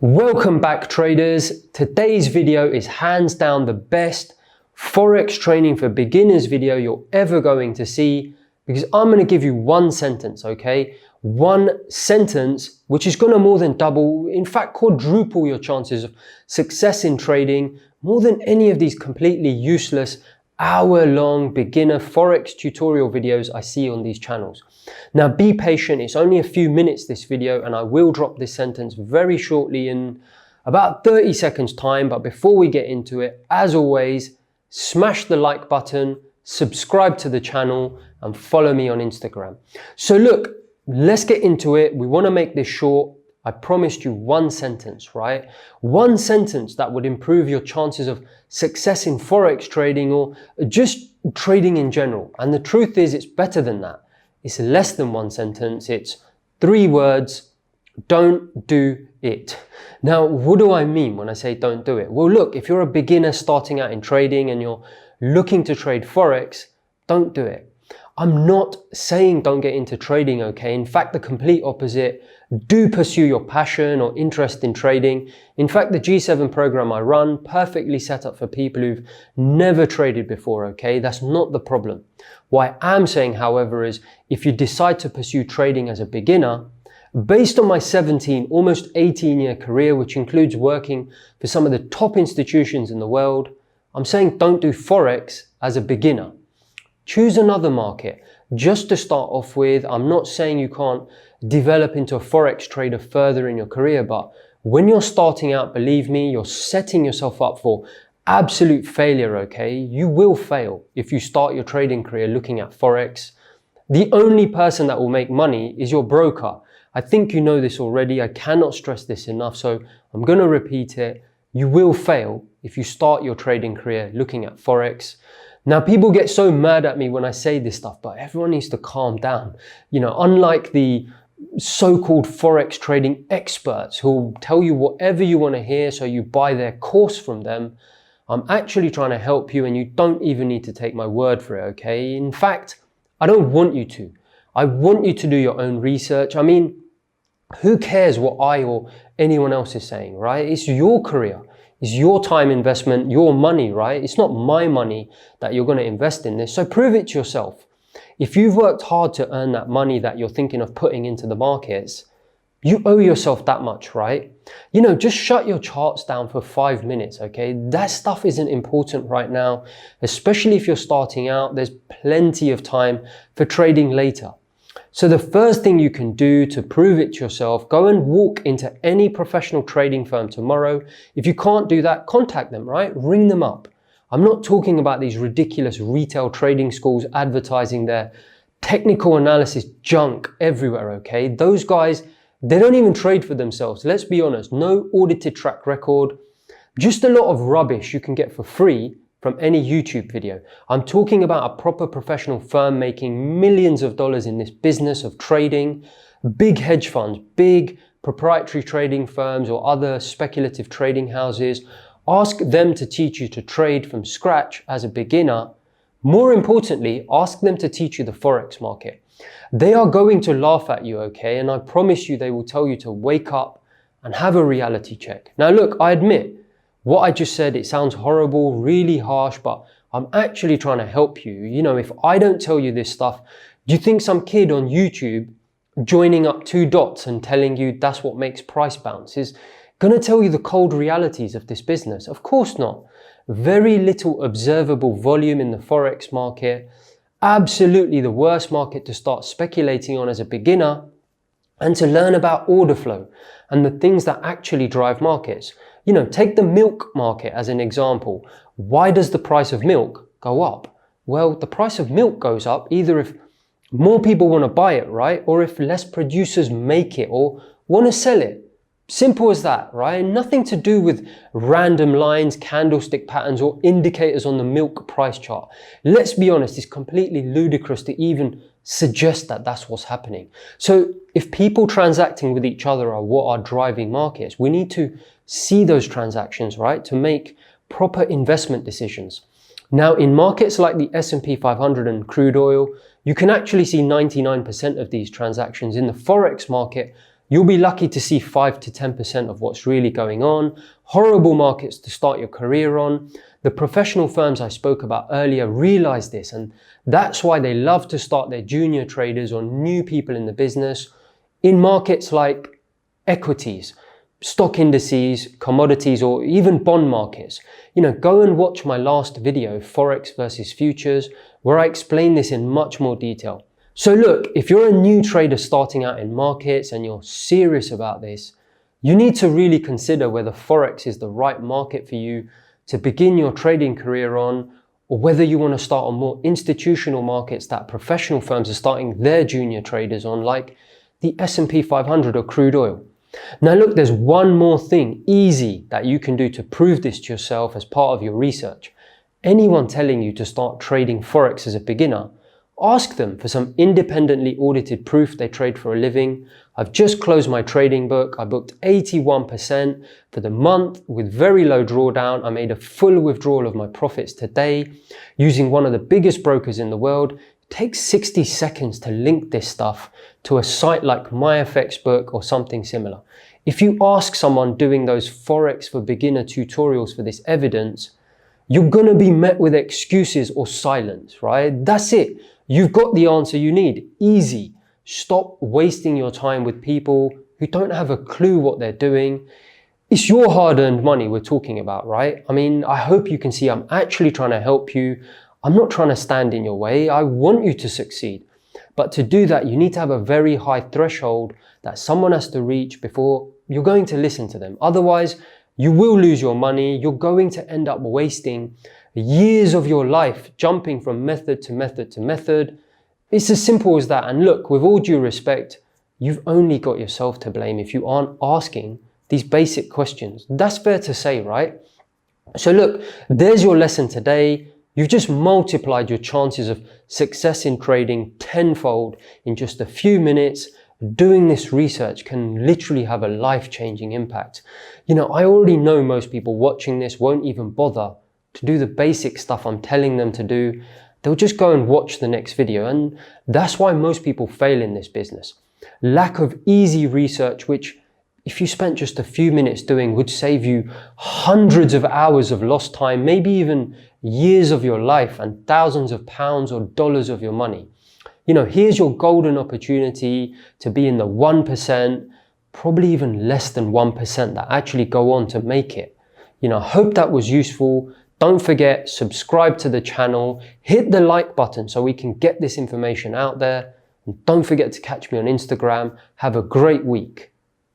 Welcome back, traders. Today's video is hands down the best Forex training for beginners video you're ever going to see, because I'm going to give you one sentence, okay? One sentence which is going to more than double, in fact quadruple your chances of success in trading, more than any of these completely useless hour-long beginner Forex tutorial videos I see on these channels. Now be patient, it's only a few minutes this video and I will drop this sentence very shortly in about 30 seconds time. But before we get into it, as always, smash the like button, subscribe to the channel and follow me on Instagram. So look, let's get into it. We want to make this short. I promised you one sentence, right? One sentence that would improve your chances of success in Forex trading or just trading in general. And the truth is, it's better than that. It's less than one sentence. It's 3 words. Don't do it. Now, what do I mean when I say don't do it? Well, look, if you're a beginner starting out in trading and you're looking to trade Forex, don't do it. I'm not saying don't get into trading, okay? In fact, the complete opposite. Do pursue your passion or interest in trading. In fact, the G7 program I run, perfectly set up for people who've never traded before, okay? That's not the problem. What I am saying, however, is if you decide to pursue trading as a beginner, based on my 17, almost 18-year career, which includes working for some of the top institutions in the world, I'm saying don't do Forex as a beginner. Choose another market just to start off with. I'm not saying you can't develop into a Forex trader further in your career, but when you're starting out, believe me, you're setting yourself up for absolute failure, okay? You will fail if you start your trading career looking at Forex. The only person that will make money is your broker. I think you know this already. I cannot stress this enough, so I'm going to repeat it. You will fail if you start your trading career looking at Forex. Now, people get so mad at me when I say this stuff, but everyone needs to calm down. You know, unlike the so-called Forex trading experts who will tell you whatever you want to hear so you buy their course from them, I'm actually trying to help you and you don't even need to take my word for it, okay? In fact, I don't want you to. I want you to do your own research. I mean, who cares what I or anyone else is saying, right? It's your career. It's your time investment, your money, right? It's not my money that you're going to invest in this. So prove it to yourself. If you've worked hard to earn that money that you're thinking of putting into the markets, you owe yourself that much, right? You know, just shut your charts down for 5 minutes, okay? That stuff isn't important right now, especially if you're starting out. There's plenty of time for trading later. So the first thing you can do to prove it to yourself, go and walk into any professional trading firm tomorrow. If you can't do that, contact them, right? Ring them up. I'm not talking about these ridiculous retail trading schools advertising their technical analysis junk everywhere, okay? Those guys, they don't even trade for themselves. Let's be honest, no audited track record, just a lot of rubbish you can get for free from any YouTube video. I'm talking about a proper professional firm making millions of dollars in this business of trading, big hedge funds, big proprietary trading firms or other speculative trading houses. Ask them to teach you to trade from scratch as a beginner. More importantly, ask them to teach you the Forex market. They are going to laugh at you, okay? And I promise you they will tell you to wake up and have a reality check. Now look, I admit, what I just said, it sounds horrible, really harsh, but I'm actually trying to help you. You know, if I don't tell you this stuff, do you think some kid on YouTube joining up 2 dots and telling you that's what makes price bounce is going to tell you the cold realities of this business? Of course not. Very little observable volume in the Forex market. Absolutely the worst market to start speculating on as a beginner and to learn about order flow and the things that actually drive markets. You know, take the milk market as an example. Why does the price of milk go up? Well, the price of milk goes up either if more people want to buy it, right? Or if less producers make it or want to sell it. Simple as that, right? Nothing to do with random lines, candlestick patterns, or indicators on the milk price chart. Let's be honest, it's completely ludicrous to even suggest that that's what's happening. So if people transacting with each other are what are driving markets, we need to see those transactions, right, to make proper investment decisions. Now, in markets like the S&P 500 and crude oil, you can actually see 99% of these transactions. In the Forex market, you'll be lucky to see 5 to 10% of what's really going on. Horrible markets to start your career on. The professional firms I spoke about earlier realize this, and that's why they love to start their junior traders or new people in the business in markets like equities, stock indices, commodities, or even bond markets. Go and watch my last video, Forex versus futures, where I explain this in much more detail. So look, if you're a new trader starting out in markets and you're serious about this, you need to really consider whether Forex is the right market for you to begin your trading career on, or whether you want to start on more institutional markets that professional firms are starting their junior traders on, like the S&P 500 or crude oil. Now look, there's one more thing easy that you can do to prove this to yourself as part of your research. Anyone telling you to start trading Forex as a beginner, ask them for some independently audited proof they trade for a living. I've just closed my trading book. I booked 81% for the month with very low drawdown. I made a full withdrawal of my profits today using one of the biggest brokers in the world. It takes 60 seconds to link this stuff to a site like MyFXbook or something similar. If you ask someone doing those Forex for beginner tutorials for this evidence, you're gonna be met with excuses or silence, right? That's it. You've got the answer you need. Easy. Stop wasting your time with people who don't have a clue what they're doing. It's your hard-earned money we're talking about, right? I mean, I hope you can see I'm actually trying to help you. I'm not trying to stand in your way. I want you to succeed. But to do that, you need to have a very high threshold that someone has to reach before you're going to listen to them. Otherwise, you will lose your money. You're going to end up wasting years of your life jumping from method to method to method. It's as simple as that. And look, with all due respect, you've only got yourself to blame if you aren't asking these basic questions. That's fair to say, right? So look, there's your lesson today. You've just multiplied your chances of success in trading tenfold in just a few minutes. Doing this research can literally have a life-changing impact. I already know most people watching this won't even bother to do the basic stuff I'm telling them to do. They'll just go and watch the next video, and that's why most people fail in this business. Lack of easy research, which if you spent just a few minutes doing would save you hundreds of hours of lost time, maybe even years of your life and thousands of pounds or dollars of your money. Here's your golden opportunity to be in the 1%, probably even less than 1% that actually go on to make it. I hope that was useful. Don't forget, subscribe to the channel, hit the like button so we can get this information out there. And don't forget to catch me on Instagram. Have a great week.